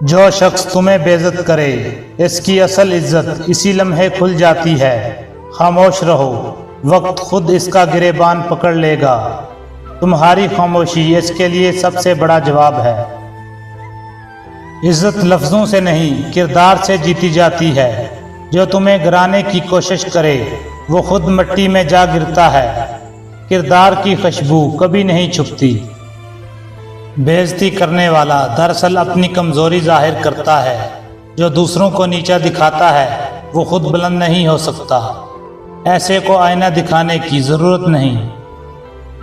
جو شخص تمہیں بے عزت کرے اس کی اصل عزت اسی لمحے کھل جاتی ہے۔ خاموش رہو، وقت خود اس کا گریبان پکڑ لے گا۔ تمہاری خاموشی اس کے لیے سب سے بڑا جواب ہے۔ عزت لفظوں سے نہیں کردار سے جیتی جاتی ہے۔ جو تمہیں گرانے کی کوشش کرے وہ خود مٹی میں جا گرتا ہے۔ کردار کی خوشبو کبھی نہیں چھپتی۔ بے عزتی کرنے والا دراصل اپنی کمزوری ظاہر کرتا ہے۔ جو دوسروں کو نیچا دکھاتا ہے وہ خود بلند نہیں ہو سکتا۔ ایسے کو آئینہ دکھانے کی ضرورت نہیں۔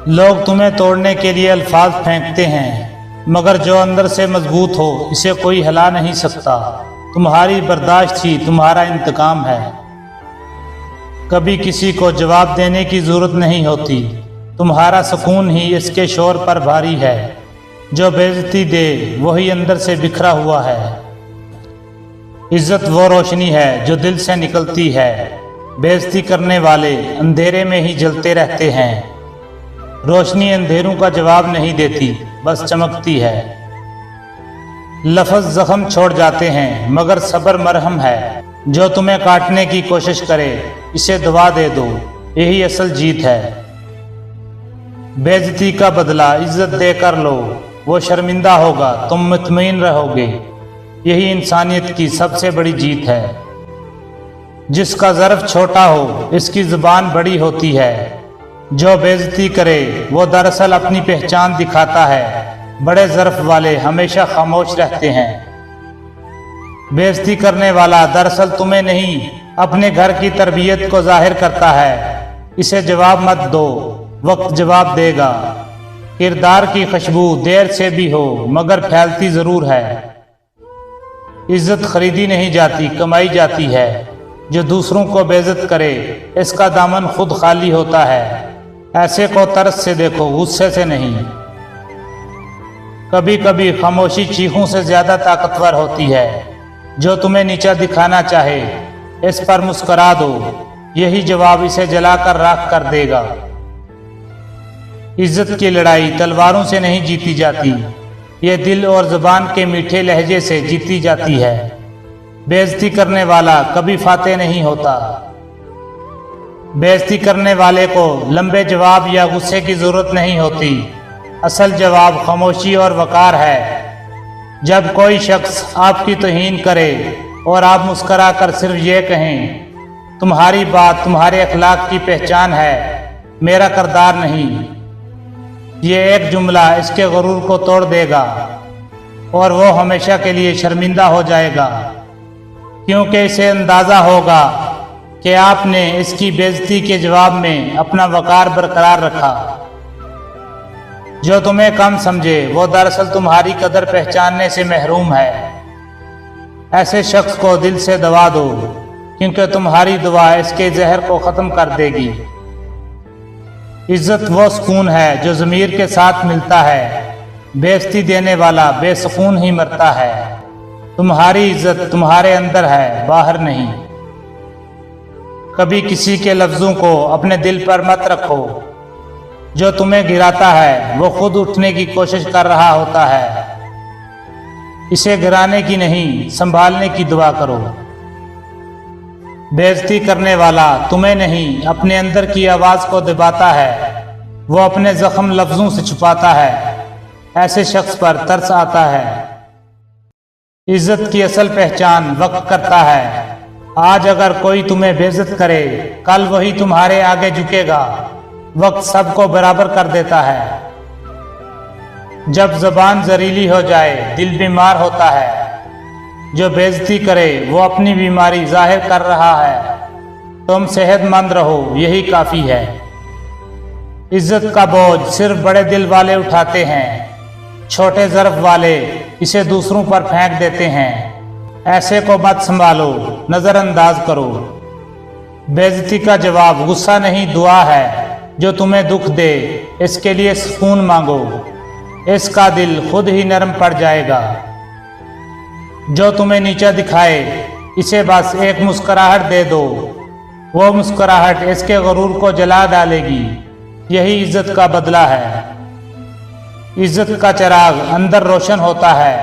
لوگ تمہیں توڑنے کے لیے الفاظ پھینکتے ہیں، مگر جو اندر سے مضبوط ہو اسے کوئی ہلا نہیں سکتا۔ تمہاری برداشت ہی تمہارا انتقام ہے۔ کبھی کسی کو جواب دینے کی ضرورت نہیں ہوتی۔ تمہارا سکون ہی اس کے شور پر بھاری ہے۔ جو بے عزتی دے وہی اندر سے بکھرا ہوا ہے۔ عزت وہ روشنی ہے جو دل سے نکلتی ہے۔ بے عزتی کرنے والے اندھیرے میں ہی جلتے رہتے ہیں۔ روشنی اندھیروں کا جواب نہیں دیتی، بس چمکتی ہے۔ لفظ زخم چھوڑ جاتے ہیں مگر صبر مرہم ہے۔ جو تمہیں کاٹنے کی کوشش کرے اسے دوا دے دو، یہی اصل جیت ہے۔ بے عزتی کا بدلہ عزت دے کر لو، وہ شرمندہ ہوگا، تم مطمئن رہو گے۔ یہی انسانیت کی سب سے بڑی جیت ہے۔ جس کا ظرف چھوٹا ہو اس کی زبان بڑی ہوتی ہے۔ جو بے عزتی کرے وہ دراصل اپنی پہچان دکھاتا ہے۔ بڑے ظرف والے ہمیشہ خاموش رہتے ہیں۔ بے عزتی کرنے والا دراصل تمہیں نہیں اپنے گھر کی تربیت کو ظاہر کرتا ہے۔ اسے جواب مت دو، وقت جواب دے گا۔ کردار کی خوشبو دیر سے بھی ہو مگر پھیلتی ضرور ہے۔ عزت خریدی نہیں جاتی، کمائی جاتی ہے۔ جو دوسروں کو بے عزت کرے اس کا دامن خود خالی ہوتا ہے۔ ایسے کو ترس سے دیکھو، غصے سے نہیں۔ کبھی کبھی خاموشی چیخوں سے زیادہ طاقتور ہوتی ہے۔ جو تمہیں نیچا دکھانا چاہے اس پر مسکرا دو، یہی جواب اسے جلا کر راکھ کر دے گا۔ عزت کی لڑائی تلواروں سے نہیں جیتی جاتی، یہ دل اور زبان کے میٹھے لہجے سے جیتی جاتی ہے۔ بے عزتی کرنے والا کبھی فاتح نہیں ہوتا۔ بے عزتی کرنے والے کو لمبے جواب یا غصے کی ضرورت نہیں ہوتی۔ اصل جواب خاموشی اور وقار ہے۔ جب کوئی شخص آپ کی توہین کرے اور آپ مسکرا کر صرف یہ کہیں، تمہاری بات تمہارے اخلاق کی پہچان ہے، میرا کردار نہیں، یہ ایک جملہ اس کے غرور کو توڑ دے گا اور وہ ہمیشہ کے لیے شرمندہ ہو جائے گا، کیونکہ اسے اندازہ ہوگا کہ آپ نے اس کی بے عزتی کے جواب میں اپنا وقار برقرار رکھا۔ جو تمہیں کم سمجھے وہ دراصل تمہاری قدر پہچاننے سے محروم ہے۔ ایسے شخص کو دل سے دعا دو، کیونکہ تمہاری دعا اس کے زہر کو ختم کر دے گی۔ عزت وہ سکون ہے جو ضمیر کے ساتھ ملتا ہے۔ بے عزتی دینے والا بے سکون ہی مرتا ہے۔ تمہاری عزت تمہارے اندر ہے، باہر نہیں۔ کبھی کسی کے لفظوں کو اپنے دل پر مت رکھو۔ جو تمہیں گراتا ہے وہ خود اٹھنے کی کوشش کر رہا ہوتا ہے۔ اسے گرانے کی نہیں، سنبھالنے کی دعا کرو۔ بے عزتی کرنے والا تمہیں نہیں اپنے اندر کی آواز کو دباتا ہے، وہ اپنے زخم لفظوں سے چھپاتا ہے۔ ایسے شخص پر ترس آتا ہے۔ عزت کی اصل پہچان وقت کرتا ہے۔ آج اگر کوئی تمہیں بے عزت کرے کل وہی تمہارے آگے جھکے گا۔ وقت سب کو برابر کر دیتا ہے۔ جب زبان زہریلی ہو جائے دل بیمار ہوتا ہے۔ جو بے عزتی کرے وہ اپنی بیماری ظاہر کر رہا ہے۔ تم صحت مند رہو، یہی کافی ہے۔ عزت کا بوجھ صرف بڑے دل والے اٹھاتے ہیں، چھوٹے ظرف والے اسے دوسروں پر پھینک دیتے ہیں۔ ایسے کو مت سنبھالو، نظر انداز کرو۔ بے عزتی کا جواب غصہ نہیں، دعا ہے۔ جو تمہیں دکھ دے اس کے لیے سکون مانگو، اس کا دل خود ہی نرم پڑ جائے گا۔ جو تمہیں نیچا دکھائے اسے بس ایک مسکراہٹ دے دو، وہ مسکراہٹ اس کے غرور کو جلا ڈالے گی۔ یہی عزت کا بدلہ ہے۔ عزت کا چراغ اندر روشن ہوتا ہے،